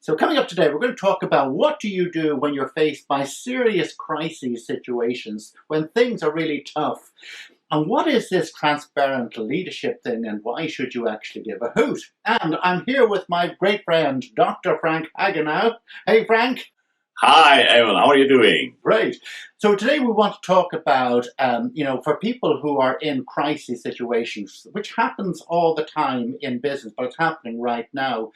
So coming up today, we're going to talk about what do you do when you're faced by serious crisis situations, when things are really tough. And what is this transparent leadership thing, and why should you actually give a hoot? And I'm here with my great friend, Dr. Frank Hagenow. Hey, Frank. Hi, Evan. How are you doing? Great. So today we want to talk about, for people who are in crisis situations, which happens all the time in business, but it's happening right now.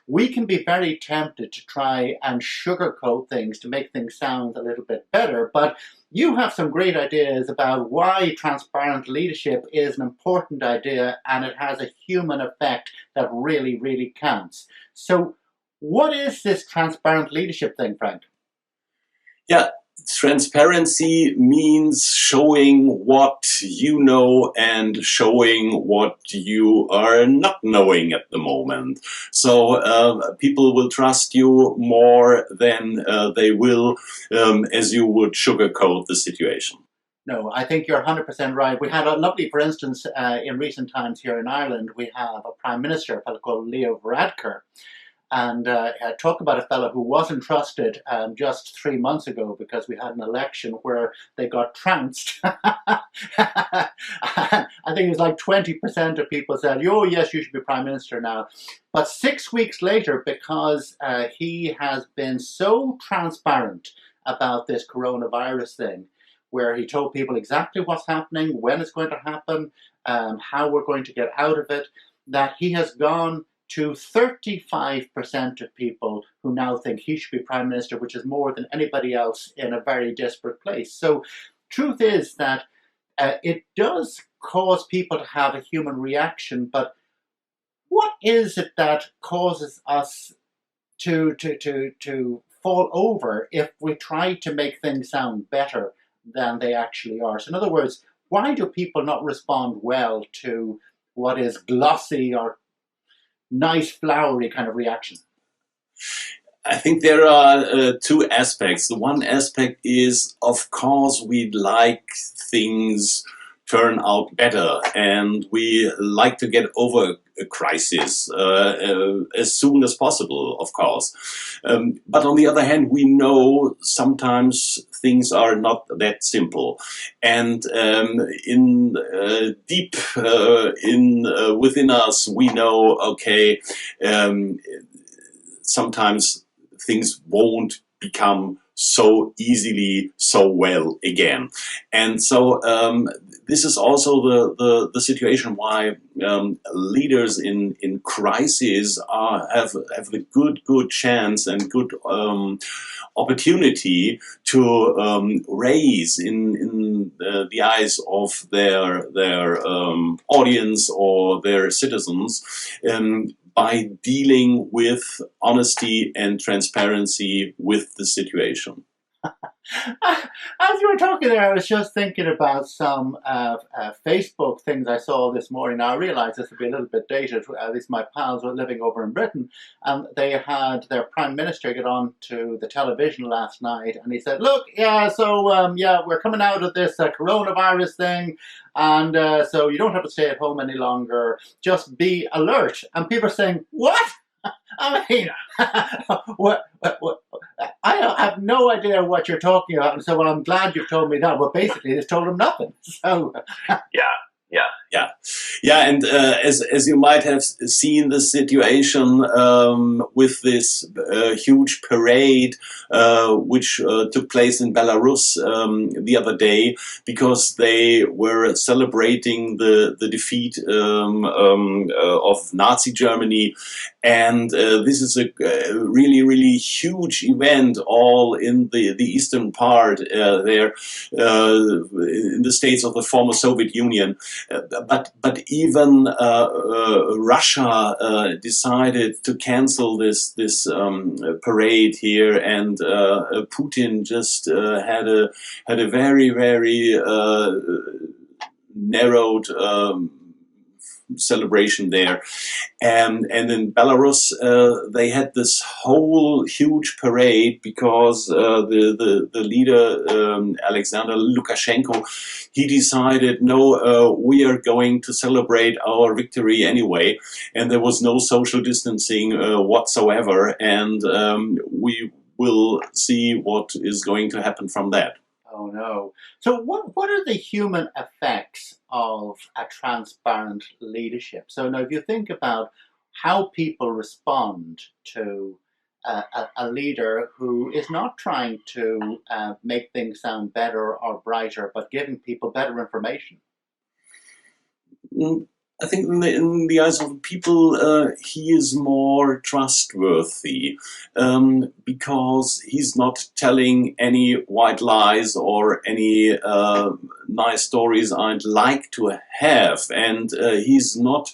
We can be very tempted to try and sugarcoat things to make things sound a little bit better. But you have some great ideas about why transparent leadership is an important idea and it has a human effect that really, really counts. So what is this transparent leadership thing, Frank? Yeah, transparency means showing what you know and showing what you are not knowing at the moment. So people will trust you more than they will as you would sugarcoat the situation. No, I think you're 100% right. We had a lovely, for instance, in recent times here in Ireland, we have a Prime Minister, a fellow called Leo Varadkar. And talk about a fellow who wasn't trusted just 3 months ago because we had an election where they got trounced. I think it was like 20% of people said, oh, yes, you should be Prime Minister now. But 6 weeks later, because he has been so transparent about this coronavirus thing, where he told people exactly what's happening, when it's going to happen, how we're going to get out of it, that he has gone to 35% of people who now think he should be Prime Minister, which is more than anybody else in a very desperate place. So truth is that it does cause people to have a human reaction, but what is it that causes us to fall over if we try to make things sound better than they actually are? So in other words, why do people not respond well to what is glossy or nice, flowery kind of reaction? I think there are two aspects. The one aspect is, of course, we'd like things turn out better, and we like to get over a crisis as soon as possible, of course. But on the other hand, we know sometimes things are not that simple, and in deep within us, we know, okay, sometimes things won't become so easily so well again. And so this is also the situation why leaders in crisis have the good chance and good opportunity to raise in the eyes of their audience or their citizens by dealing with honesty and transparency with the situation. As you were talking there, I was just thinking about some Facebook things I saw this morning. Now, I realize this would be a little bit dated. At least my pals were living over in Britain, and they had their Prime Minister get on to the television last night, and he said, look, we're coming out of this coronavirus thing, and so you don't have to stay at home any longer. Just be alert. And people are saying, what? I mean, what? I have no idea what you're talking about, and so well, I'm glad you've told me that. But basically, it's told him nothing. So, yeah, and as you might have seen the situation with this huge parade which took place in Belarus the other day, because they were celebrating the defeat of Nazi Germany, and this is a really huge event, all in the eastern part there in the states of the former Soviet Union. But even Russia decided to cancel this parade here, and Putin just had a very narrowed celebration there. And in Belarus, they had this whole huge parade because the leader, Alexander Lukashenko, he decided, no, we are going to celebrate our victory anyway. And there was no social distancing whatsoever. And we will see what is going to happen from that. Oh no. So what are the human effects of a transparent leadership? So now if you think about how people respond to a leader who is not trying to make things sound better or brighter, but giving people better information. I think in the eyes of people, he is more trustworthy because he's not telling any white lies or any nice stories I'd like to have, and he's not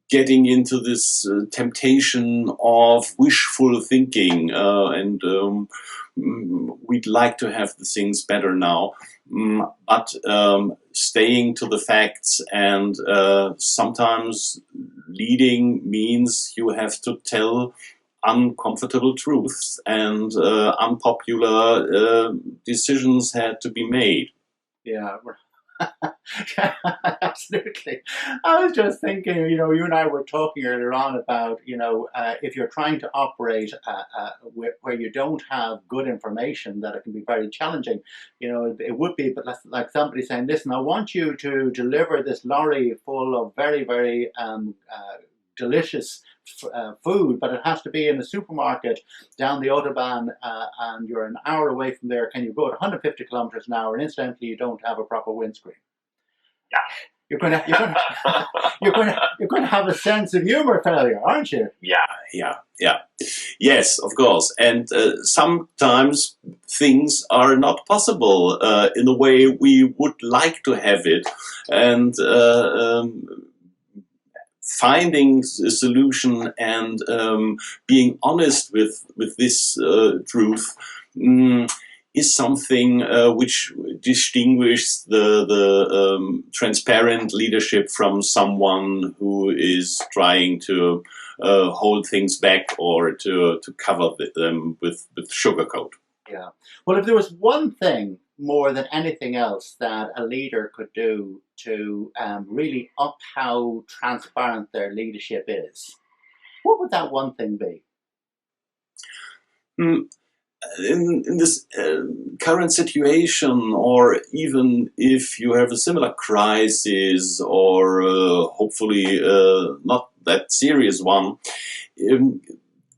getting into this temptation of wishful thinking and we'd like to have the things better now. But staying to the facts, and sometimes leading means you have to tell uncomfortable truths, and unpopular decisions had to be made. Yeah. Absolutely. I was just thinking, you and I were talking earlier on about, if you're trying to operate where you don't have good information, that it can be very challenging. It would be, but like somebody saying, listen, I want you to deliver this lorry full of very, very delicious food, but it has to be in a supermarket down the Autobahn, and you're an hour away from there. Can you go at 150 kilometers an hour, and incidentally you don't have a proper windscreen? Yeah, you're going to have a sense of humor failure, aren't you? Yeah. Yes, of course. And sometimes things are not possible in the way we would like to have it, and finding a solution and being honest with this truth is something which distinguishes the transparent leadership from someone who is trying to hold things back or to cover them with sugarcoat. Yeah. Well, if there was one thing more than anything else that a leader could do to really up how transparent their leadership is, what would that one thing be? In this current situation, or even if you have a similar crisis, or hopefully not that serious one,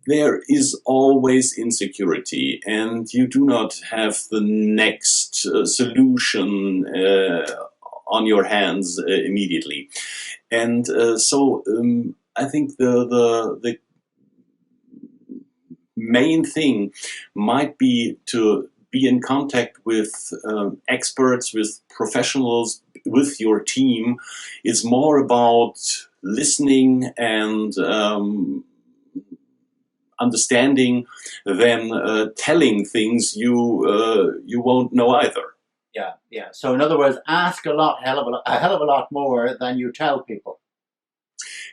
there is always insecurity, and you do not have the next solution on your hands immediately. And so I think the main thing might be to be in contact with experts, with professionals, with your team. It's more about listening and understanding than telling things you won't know either. Yeah. So in other words, ask a hell of a lot more than you tell people.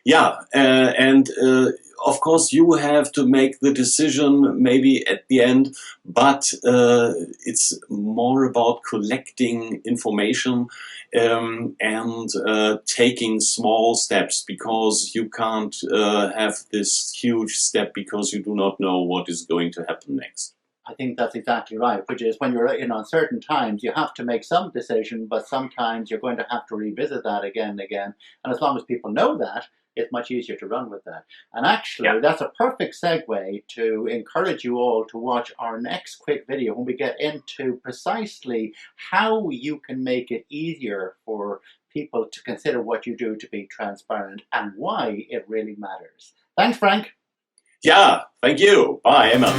Yeah, and of course you have to make the decision maybe at the end, but it's more about collecting information and taking small steps, because you can't have this huge step because you do not know what is going to happen next. I think that's exactly right, which is when you're in uncertain times, you have to make some decision, but sometimes you're going to have to revisit that again and again. And as long as people know that, it's much easier to run with that. And actually, that's a perfect segue to encourage you all to watch our next quick video when we get into precisely how you can make it easier for people to consider what you do to be transparent and why it really matters. Thanks, Frank. Yeah, thank you. Bye, Emma.